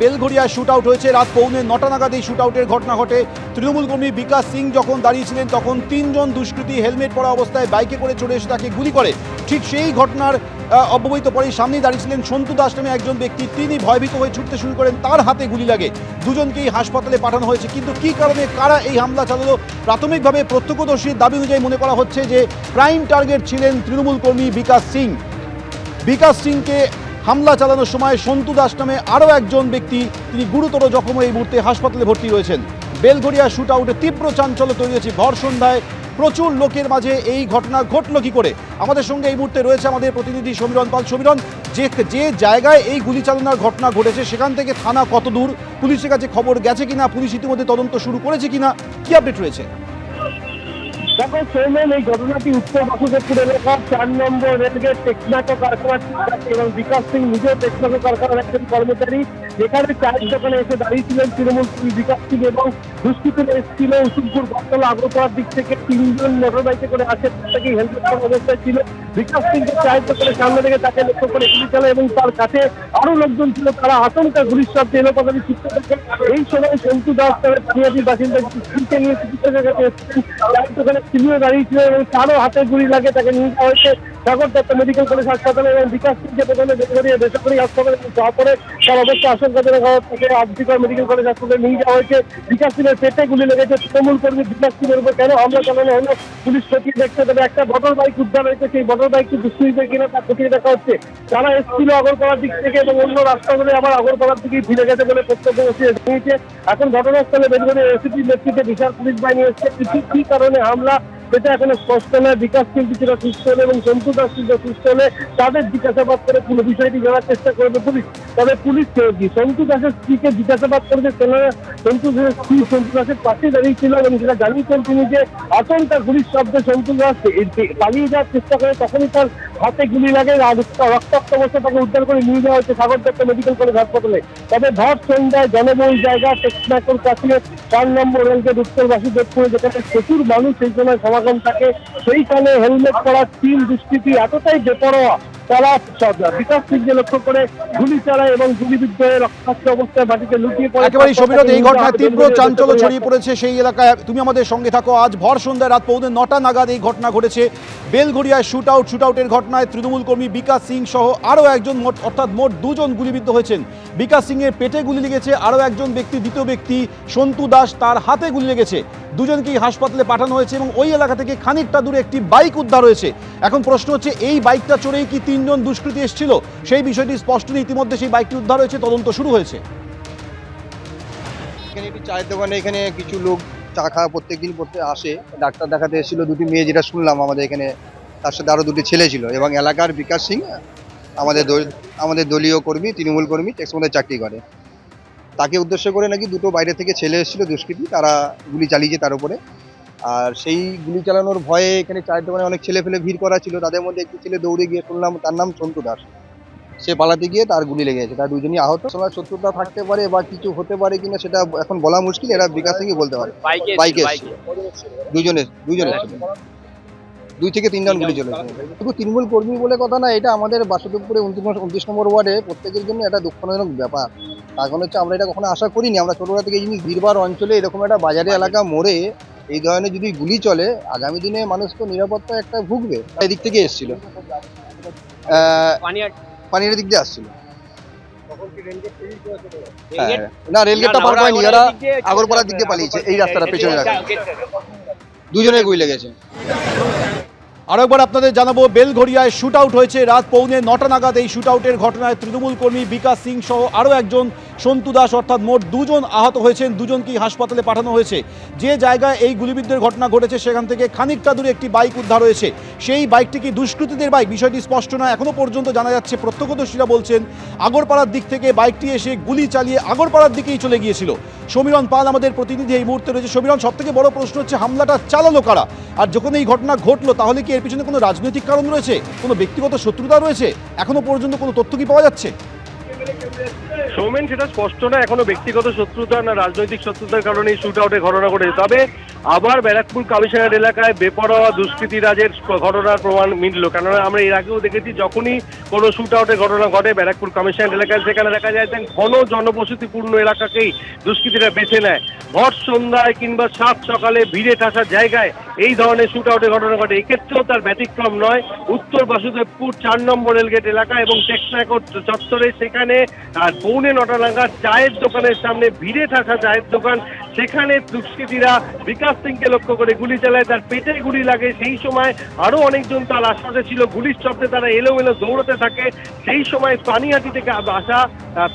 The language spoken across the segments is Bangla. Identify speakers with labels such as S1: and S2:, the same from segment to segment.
S1: বেলঘড়িয়ায় শুট আউট হয়েছে। রাত 9:15 নাগাদ এই শুট আউটের ঘটনা ঘটে। তৃণমূল কর্মী বিকাশ সিং যখন দাঁড়িয়েছিলেন তখন 3 জন দুষ্কৃতী হেলমেট পরা অবস্থায় বাইকে করে চলে এসে তাকে গুলি করে। ঠিক সেই ঘটনার অব্যবহিত পরেই সামনেই দাঁড়িয়েছিলেন সন্তু দাস নামে একজন ব্যক্তি। তিনি ভয়ভীত হয়ে ছুটতে শুরু করেন, তার হাতে গুলি লাগে। দুজনকেই হাসপাতালে পাঠানো হয়েছে। কিন্তু কী কারণে কারা এই হামলা চালালো, প্রাথমিকভাবে প্রত্যক্ষদর্শীর দাবি অনুযায়ী মনে করা হচ্ছে যে প্রাইম টার্গেট ছিলেন তৃণমূল কর্মী বিকাশ সিং। বিকাশ সিংকে হামলা চালানোর সময় সন্তু দাস নামে আরও একজন ব্যক্তি, তিনি গুরুতর জখম হয়ে এই মুহূর্তে হাসপাতালে ভর্তি রয়েছেন। বেলঘড়িয়া শুট আউটে তীব্র চাঞ্চল্য তৈরি হয়েছে। ভর সন্ধ্যায় প্রচুর লোকের মাঝে এই ঘটনা ঘটল কি করে? আমাদের সঙ্গে এই মুহূর্তে রয়েছে আমাদের প্রতিনিধি সমীরণ পাল। সমীরণ, যে জায়গায় এই গুলি চালনার ঘটনা ঘটেছে সেখান থেকে থানা কত দূর, পুলিশের কাছে খবর গেছে কিনা, পুলিশ ইতিমধ্যে তদন্ত শুরু করেছে কিনা, কি আপডেট রয়েছে?
S2: দেখো সৌমেন, এই ঘটনাটি উত্তর বাসুদেবপুর এলাকার 4 নম্বর রেলগেট টেকনাটো কারখানার এবং বিকাশ সিং নিজেও টেকনাটো কারখানার একজন কর্মচারী। যেখানে চায়ের দোকানে এসে দাঁড়িয়েছিলেন তৃণমূল বিকাশ সিং এবং দুষ্কৃতীরা এসেছিল উসুমপুর বটতলা আগরতলার দিক থেকে। 3 জন মোটর বাইকে করে আসে, প্রত্যেকেই হেলমেট পরা অবস্থায় ছিল। বিকাশ সিংকে চায়ের দোকানের সামনে থেকে তাকে লক্ষ্য করে গুলি চালায় এবং তার কাছে আরো লোকজন ছিল, তারা আচমকা গুলির শব্দে এলোপাতাড়ি ছুটতে থাকে। এই সময় সন্তু দাস তাদের পানিয়াটির বাসিন্দা স্ত্রীকে নিয়ে চিকিৎসকের কাছে এসেছেন। চায়ের দোকানে সিলিও দাঁড়িয়েছিল এবং তারও হাতে গুলি লাগে। তাকে নিয়ে যাওয়া হয়েছে সাগর দত্ত মেডিকেল কলেজ হাসপাতালে এবং বিকাশ সিংকে প্রথমে বেসরকারি হাসপাতালে, তারপরে তার অবস্থা আশঙ্কাজনক হওয়ার থেকে আবজিকর মেডিকেল কলেজ হাসপাতালে নিয়ে যাওয়া হয়েছে। বিকাশ সিংয়ের পেটে গুলি লেগেছে। তৃণমূল কর্মী বিকাশ সিংয়ের উপর কেন হামলা চালানো হলো পুলিশ খতিয়ে দেখছে। তবে একটা মোটর বাইক উদ্ধার হয়েছে, সেই মোটর বাইকটি দুষ্কৃতীদের কিনা তা খতিয়ে দেখা হচ্ছে। তারা এসেছিল আগরতলার দিক থেকে এবং অন্য রাস্তা ধরে আবার আগরতলার দিকেই ফিরে গেছে বলে প্রত্যক্ষদর্শী জানিয়েছে। এখন ঘটনাস্থলে বেলঘড়িয়া এসিপি নেতৃত্বে বিশাল পুলিশ বাহিনী এসেছে। কি কারণে হামলা সেটা এখনো স্পষ্ট নয়। বিকাশ সিং কিছুটা সুস্থ হলে এবং সন্তু দাস কিছুটা সুস্থ হলে তাদের জিজ্ঞাসাবাদ করে পুরো বিষয়টি জানার চেষ্টা করবে পুলিশ। তবে পুলিশ সন্তু দাসের স্ত্রীকে জিজ্ঞাসাবাদ করেছে। সন্তু দাসের স্ত্রী সন্তু দাসের পাশে দাঁড়িয়েছিল এবং সেটা জানিয়েছেন তিনি যে আচমকা গুলির শব্দে সন্তু দাস পালিয়ে যাওয়ার চেষ্টা করে, তখনই তার হাতে গুলি লাগে। রক্তাক্ত অবস্থা তাকে উদ্ধার করে নিয়ে যাওয়া হয়েছে সাগর দত্ত মেডিকেল কলেজ হাসপাতালে। তবে ভর সন্ধ্যায় জনবহুল জায়গা টেকনাটোর কাছে 4 নম্বর রেলগেট উত্তর বাসুদেবপুরে, যেখানে প্রচুর মানুষ সেই সময় সমাগম থাকে, সেইখানে হেলমেট পরা 3 দুষ্কৃতী এতটাই বেপরোয়া, তারা বিকাশ সিংকে লক্ষ্য করে গুলি চালায় এবং গুলিবিদ্ধ হয়ে রক্তাক্ত অবস্থায় মাটিতে লুটিয়ে পড়ে।
S1: একেবারে সমীরণ, এই ঘটনায় তীব্র চাঞ্চল্য ছড়িয়ে পড়েছে সেই এলাকায়। তুমি আমাদের সঙ্গে থাকো। আজ ভর সন্ধ্যায় রাত 9:15 নাগাদ এই ঘটনা ঘটেছে। বেলঘড়িয়ায় শুট আউটের ঘটনায় তৃণমূল কর্মী বিকাশ সিং সহ আরও একজন, মোট 2 জন গুলিবিদ্ধ হয়েছেন। বিকাশ সিং এর পেটে গুলি লেগেছে। আরও একজন ব্যক্তি, দ্বিতীয় ব্যক্তি সন্তু দাস, তার হাতে গুলি লেগেছে। দুজনকেই হাসপাতালে পাঠানো হয়েছে এবং ওই এলাকা থেকে খানিকটা দূরে একটি বাইক উদ্ধার হয়েছে। এখন প্রশ্ন হচ্ছে, এই বাইকটা চড়েই কি 3 জন দুষ্কৃতী এসেছিল? সেই বিষয়টি স্পষ্ট নেই। ইতিমধ্যে সেই বাইকটি উদ্ধার হয়েছে, তদন্ত শুরু হয়েছে।
S3: এখানে একটি চায়ের দোকানে এখানে কিছু লোক চা খাওয়া প্রত্যেকদিন করতে আসে, ডাক্তার দেখাতে এসেছিল। 2টি মেয়ে, যেটা শুনলাম আমাদের এখানে, তার সাথে আরও 2টি ছেলে ছিল। এবং এলাকার বিকাশ সিং আমাদের দলীয় কর্মী, তৃণমূল কর্মী, টেক্সমোদের চাকরি করে। তাকে উদ্দেশ্য করে নাকি 2টো বাইরে থেকে ছেলে এসেছিল দুষ্কৃতী, তারা গুলি চালিয়েছে তার উপরে। আর সেই গুলি চালানোর ভয়ে এখানে চায়ের দোকানে অনেক ছেলে ফেলে ভিড় করা ছিল। তাদের মধ্যে একটি ছেলে দৌড়ে গিয়ে, শুনলাম তার নাম সন্তু দাস, সে পালাতে গিয়ে তার গুলি লেগে গেছে। তার 2জনই আহত। সময় শত্রুতা থাকতে পারে বা কিছু হতে পারে কিনা সেটা এখন বলা মুশকিল। এরা বিকাশ সিংই বলতে পারে। বাইকে এসেছিল, দুজনে 2 থেকে 3 জন গুলি চলেছে। শুধু তৃণমূল কর্মী বলে কথা না, এটা আমাদের বাসুদেবপুরে 29 নম্বর ওয়ার্ডে প্রত্যেকের জন্য একটা দুঃখজনক ব্যাপার। কারণ হচ্ছে আমরা এটা কখনো আশা করিনি। আমরা ছোটবেলা থেকে এই জিনিস, ভিড়ভাড় অঞ্চলে এরকম একটা বাজারে এলাকা মোড়ে এই ধরনের যদি গুলি চলে, আগামী দিনে মানুষ তো নিরাপত্তা একটা ভুগবে। এদিক থেকে এসেছিল, পানির দিক দিয়ে আসছিল। না, রেলগেটটা পার পায়নি, এরা আগরপাড়ার দিক দিয়ে পালিয়েছে। এই রাস্তাটা পেছনে রাখা, 2জনের গুলি লেগেছে।
S1: আরও একবার আপনাদের জানাবো, বেলঘড়িয়ায় শুট আউট হয়েছে রাত 9:15 নাগাদ। এই শুট আউটের ঘটনায় তৃণমূল কর্মী বিকাশ সিং সহ আরও একজন সন্তু দাস, অর্থাৎ মোট 2 জন আহত হয়েছেন। 2জনকেই হাসপাতালে পাঠানো হয়েছে। যে জায়গায় এই গুলিবিদ্ধের ঘটনা ঘটেছে সেখান থেকে খানিকটা দূরে একটি বাইক উদ্ধার হয়েছে। সেই বাইকটি কি দুষ্কৃতীদের বাইক, বিষয়টি স্পষ্ট নয়। এখনও পর্যন্ত জানা যাচ্ছে, প্রত্যক্ষদর্শীরা বলছেন আগরপাড়ার দিক থেকে বাইকটি এসে গুলি চালিয়ে আগরপাড়ার দিকেই চলে গিয়েছিল। সমীরণ পাল আমাদের প্রতিনিধি এই মুহূর্তে রয়েছে। সমীরণ, সবথেকে বড় প্রশ্ন হচ্ছে হামলাটা চালালো কারা? আর যখন এই ঘটনা ঘটলো, তাহলে কি এর পিছনে কোনো রাজনৈতিক কারণ রয়েছে, কোনো ব্যক্তিগত শত্রুতা রয়েছে? এখনো পর্যন্ত কোনো তথ্য কি পাওয়া যাচ্ছে?
S2: সৌমেন, সেটা স্পষ্ট না এখনো ব্যক্তিগত শত্রুতা না রাজনৈতিক শত্রুতার কারণে এই শুট আউটের ঘটনা ঘটেছে। তবে
S4: আবার ব্যারাকপুর কমিশনার এলাকায় বেপরোয়া দুষ্কৃতীরাজের ঘটনার প্রমাণ মিলল। কেননা আমরা এর আগেও দেখেছি যখনই কোনো শুট আউটের ঘটনা ঘটে ব্যারাকপুর কমিশনার এলাকায়, সেখানে দেখা যায় যে ঘন জনবসতিপূর্ণ এলাকাকেই দুষ্কৃতীরা বেছে নেয়। ভর সন্ধ্যায় কিংবা সাত সকালে ভিড়ে ঠাসার জায়গায় এই ধরনের শুট আউটের ঘটনা ঘটে। এক্ষেত্রেও তার ব্যতিক্রম নয়। উত্তর বাসুদেবপুর 4 নম্বর রেলগেট এলাকা এবং টেকনাকর চত্বরে, সেখানে পৌনে 9টা নাগাদ চায়ের দোকানের সামনে ভিড়ে ঠাসা চায়ের দোকান, সেখানে দুষ্কৃতীরা বিকাশ সিংকে লক্ষ্য করে গুলি চালায়, তার পেটে গুলি লাগে। সেই সময় আরও অনেকজন তার আশপাশে ছিল, গুলির শব্দে তারা এলোমেলো দৌড়তে থাকে। সেই সময় পানিহাটি থেকে আসা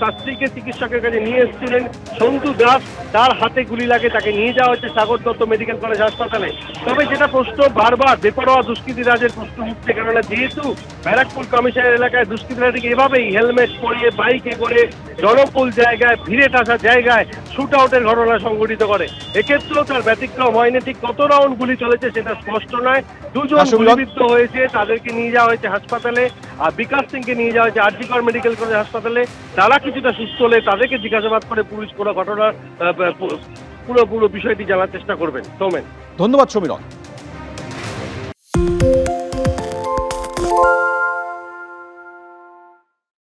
S4: তার স্ত্রীকে চিকিৎসকের কাছে নিয়ে এসেছিলেন সন্তু দাস, তার হাতে গুলি লাগে, তাকে নিয়ে যাওয়া হচ্ছে সাগর দত্ত মেডিকেল কলেজ হাসপাতালে। তবে যেটা প্রশ্ন বারবার বেপরোয়া দুষ্কৃতীরাজের প্রশ্ন উঠছে, কেননা যেহেতু ব্যারাকপুর কমিশনের এলাকায় দুষ্কৃতীরা ঠিক এভাবেই হেলমেট পরিয়ে বাইকে করে জনবহুল জায়গায় ভিড়ে ঠাসা জায়গায় শুট আউটের ঘটনা সংঘটিত করে। এক্ষেত্রেও তার ব্যতিক্রম হয়নি। ঠিক কত রাউন্ড গুলি চলেছে সেটা স্পষ্ট নয়। দুজন গুলিবিদ্ধ হয়েছে, তাদেরকে নিয়ে যাওয়া হয়েছে হাসপাতালে, আর বিকাশ সিংকে নিয়ে যাওয়া হয়েছে আরজিকর মেডিকেল কলেজ হাসপাতালে। তারা কিছুটা সুস্থ হলে তাদেরকে জিজ্ঞাসাবাদ করে পুলিশ পুরো ঘটনার পুরো বিষয়টি জানার চেষ্টা করবেন। সৌমেন,
S1: ধন্যবাদ সমীরণ।